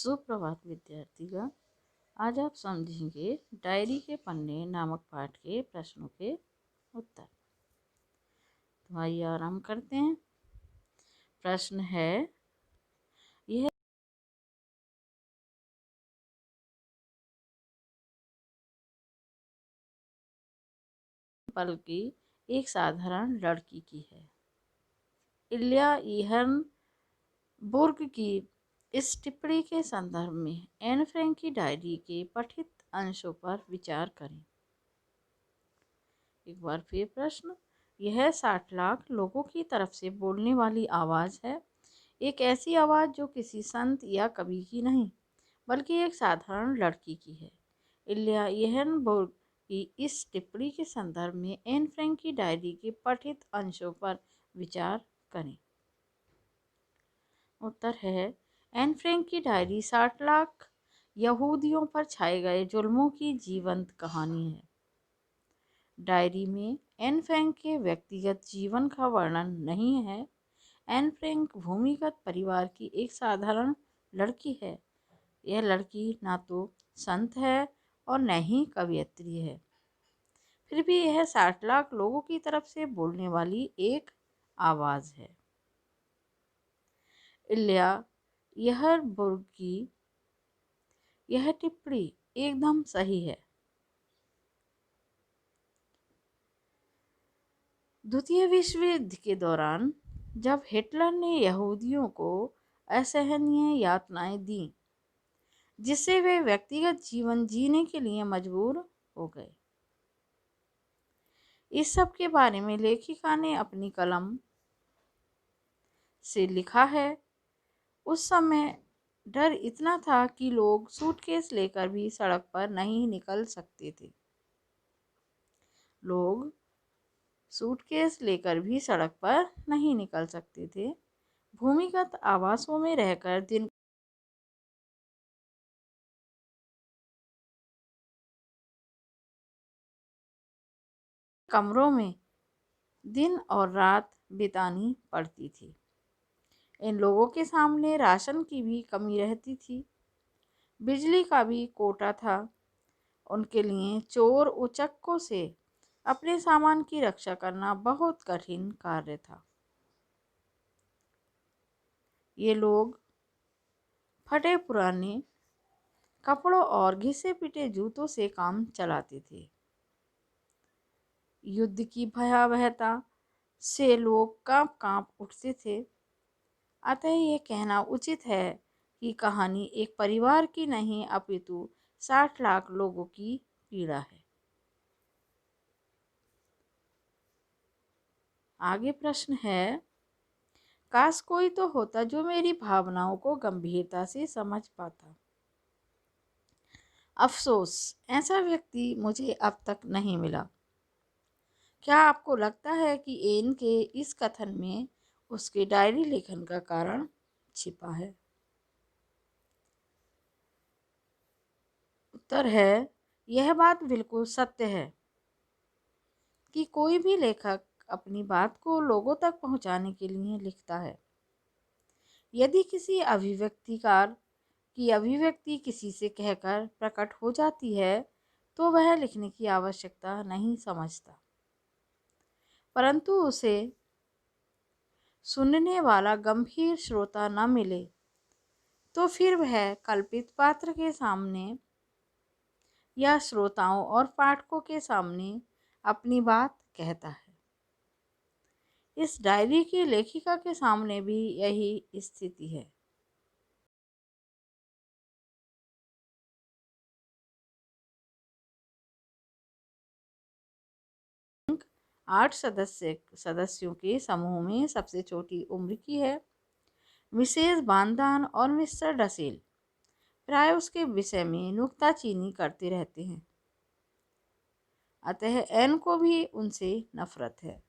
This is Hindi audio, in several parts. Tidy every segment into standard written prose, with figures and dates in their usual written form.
सुप्रभात विद्यार्थीगण। आज आप समझेंगे डायरी के पन्ने नामक पाठ के प्रश्नों के उत्तर। तो आइए आरंभ करते हैं। प्रश्न है, यह पल की एक साधारण लड़की की है। इल्या ईहर्नबुर्ग की इस टिप्पणी के संदर्भ में एन फ्रैंक की डायरी के पठित अंशों पर विचार करें। एक बार फिर प्रश्न, यह 60 लाख लोगों की तरफ से बोलने वाली आवाज़ है। एक ऐसी आवाज़ जो किसी संत या कवि की नहीं बल्कि एक साधारण लड़की की है। इल्या येहनबर्ग की इस टिप्पणी के संदर्भ में एन फ्रैंक की डायरी के पठित अंशों पर विचार करें। उत्तर है, एन फ्रैंक की डायरी 60 लाख यहूदियों पर छाए गए जुल्मों की जीवंत कहानी है। डायरी में एन फ्रैंक के व्यक्तिगत जीवन का वर्णन नहीं है। एन फ्रैंक भूमिगत परिवार की एक साधारण लड़की है। यह लड़की ना तो संत है और न ही कवयित्री है। फिर भी यह 60 लाख लोगों की तरफ से बोलने वाली एक आवाज़ है। इल्या येहनबर्ग की यह टिप्पणी एकदम सही है। द्वितीय विश्व युद्ध के दौरान जब हिटलर ने यहूदियों को असहनीय यातनाएं दी, जिससे वे व्यक्तिगत जीवन जीने के लिए मजबूर हो गए, इस सब के बारे में लेखिका ने अपनी कलम से लिखा है। उस समय डर इतना था कि लोग सूटकेस लेकर भी सड़क पर नहीं निकल सकते थे। लोग सूटकेस लेकर भी सड़क पर नहीं निकल सकते थे। भूमिगत आवासों में रहकर दिन कमरों में दिन और रात बितानी पड़ती थी। इन लोगों के सामने राशन की भी कमी रहती थी, बिजली का भी कोटा था। उनके लिए चोर उचक्कों से अपने सामान की रक्षा करना बहुत कठिन कार्य था। ये लोग फटे पुराने कपड़ों और घिसे पिटे जूतों से काम चलाते थे। युद्ध की भयावहता से लोग कांप कांप उठते थे। अतः ये कहना उचित है कि कहानी एक परिवार की नहीं अपितु 60 लाख लोगों की पीड़ा है। आगे प्रश्न है, काश कोई तो होता जो मेरी भावनाओं को गंभीरता से समझ पाता। अफसोस, ऐसा व्यक्ति मुझे अब तक नहीं मिला। क्या आपको लगता है कि एन के इस कथन में उसके डायरी लेखन का कारण छिपा है? उत्तर है, यह बात बिल्कुल सत्य है कि कोई भी लेखक अपनी बात को लोगों तक पहुंचाने के लिए लिखता है। यदि किसी अभिव्यक्तिकार की अभिव्यक्ति किसी से कहकर प्रकट हो जाती है तो वह लिखने की आवश्यकता नहीं समझता, परंतु उसे सुनने वाला गंभीर श्रोता न मिले तो फिर वह कल्पित पात्र के सामने या श्रोताओं और पाठकों के सामने अपनी बात कहता है। इस डायरी की लेखिका के सामने भी यही स्थिति है। 8 सदस्यों के समूह में सबसे छोटी उम्र की है। मिसेस बानदान और मिस्टर डसेल प्राय उसके विषय में नुक्ताचीनी करते रहते हैं। अतः एन को भी उनसे नफरत है।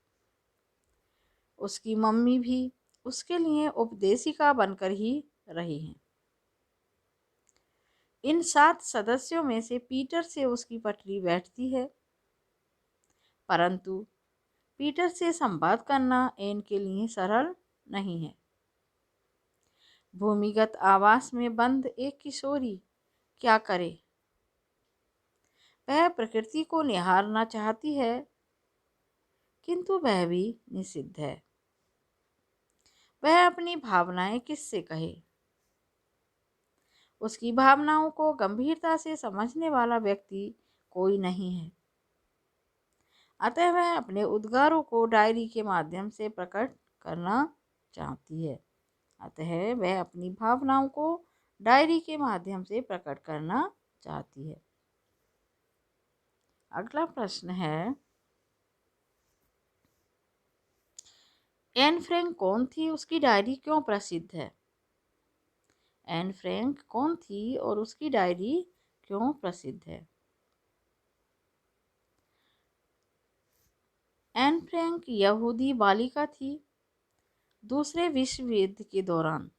उसकी मम्मी भी उसके लिए उपदेशिका बनकर ही रही हैं। इन 7 सदस्यों में से पीटर से उसकी पटरी बैठती है, परंतु पीटर से संवाद करना एन के लिए सरल नहीं है। भूमिगत आवास में बंद एक किशोरी क्या करे? वह प्रकृति को निहारना चाहती है, किंतु वह भी निषिद्ध है। वह अपनी भावनाएं किससे कहे? उसकी भावनाओं को गंभीरता से समझने वाला व्यक्ति कोई नहीं है। अतः वह अपने उद्गारों को डायरी के माध्यम से प्रकट करना चाहती है। अतः वह अपनी भावनाओं को डायरी के माध्यम से प्रकट करना चाहती है। अगला प्रश्न है, एन फ्रैंक कौन थी, उसकी डायरी क्यों प्रसिद्ध है? एन फ्रैंक कौन थी और उसकी डायरी क्यों प्रसिद्ध है? एन फ्रैंक यहूदी बालिका थी। दूसरे विश्व युद्ध के दौरान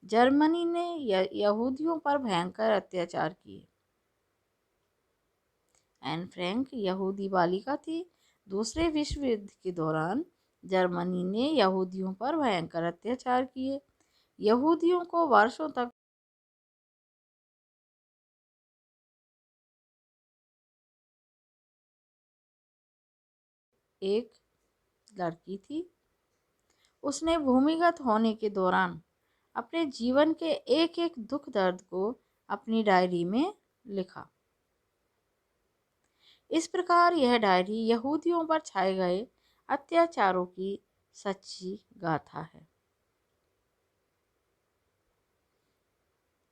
जर्मनी ने यहूदियों पर भयंकर अत्याचार किए। एन फ्रैंक यहूदी बालिका थी। दूसरे विश्व युद्ध के दौरान जर्मनी ने यहूदियों पर भयंकर अत्याचार किए। यहूदियों को वर्षों तक एक लड़की थी। उसने भूमिगत होने के दौरान अपने जीवन के एक एक दुख दर्द को अपनी डायरी में लिखा। इस प्रकार यह डायरी यहूदियों पर छाए गए अत्याचारों की सच्ची गाथा है।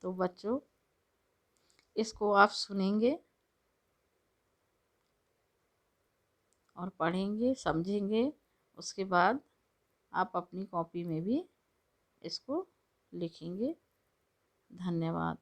तो बच्चों, इसको आप सुनेंगे और पढ़ेंगे, समझेंगे। उसके बाद आप अपनी कॉपी में भी इसको लिखेंगे। धन्यवाद।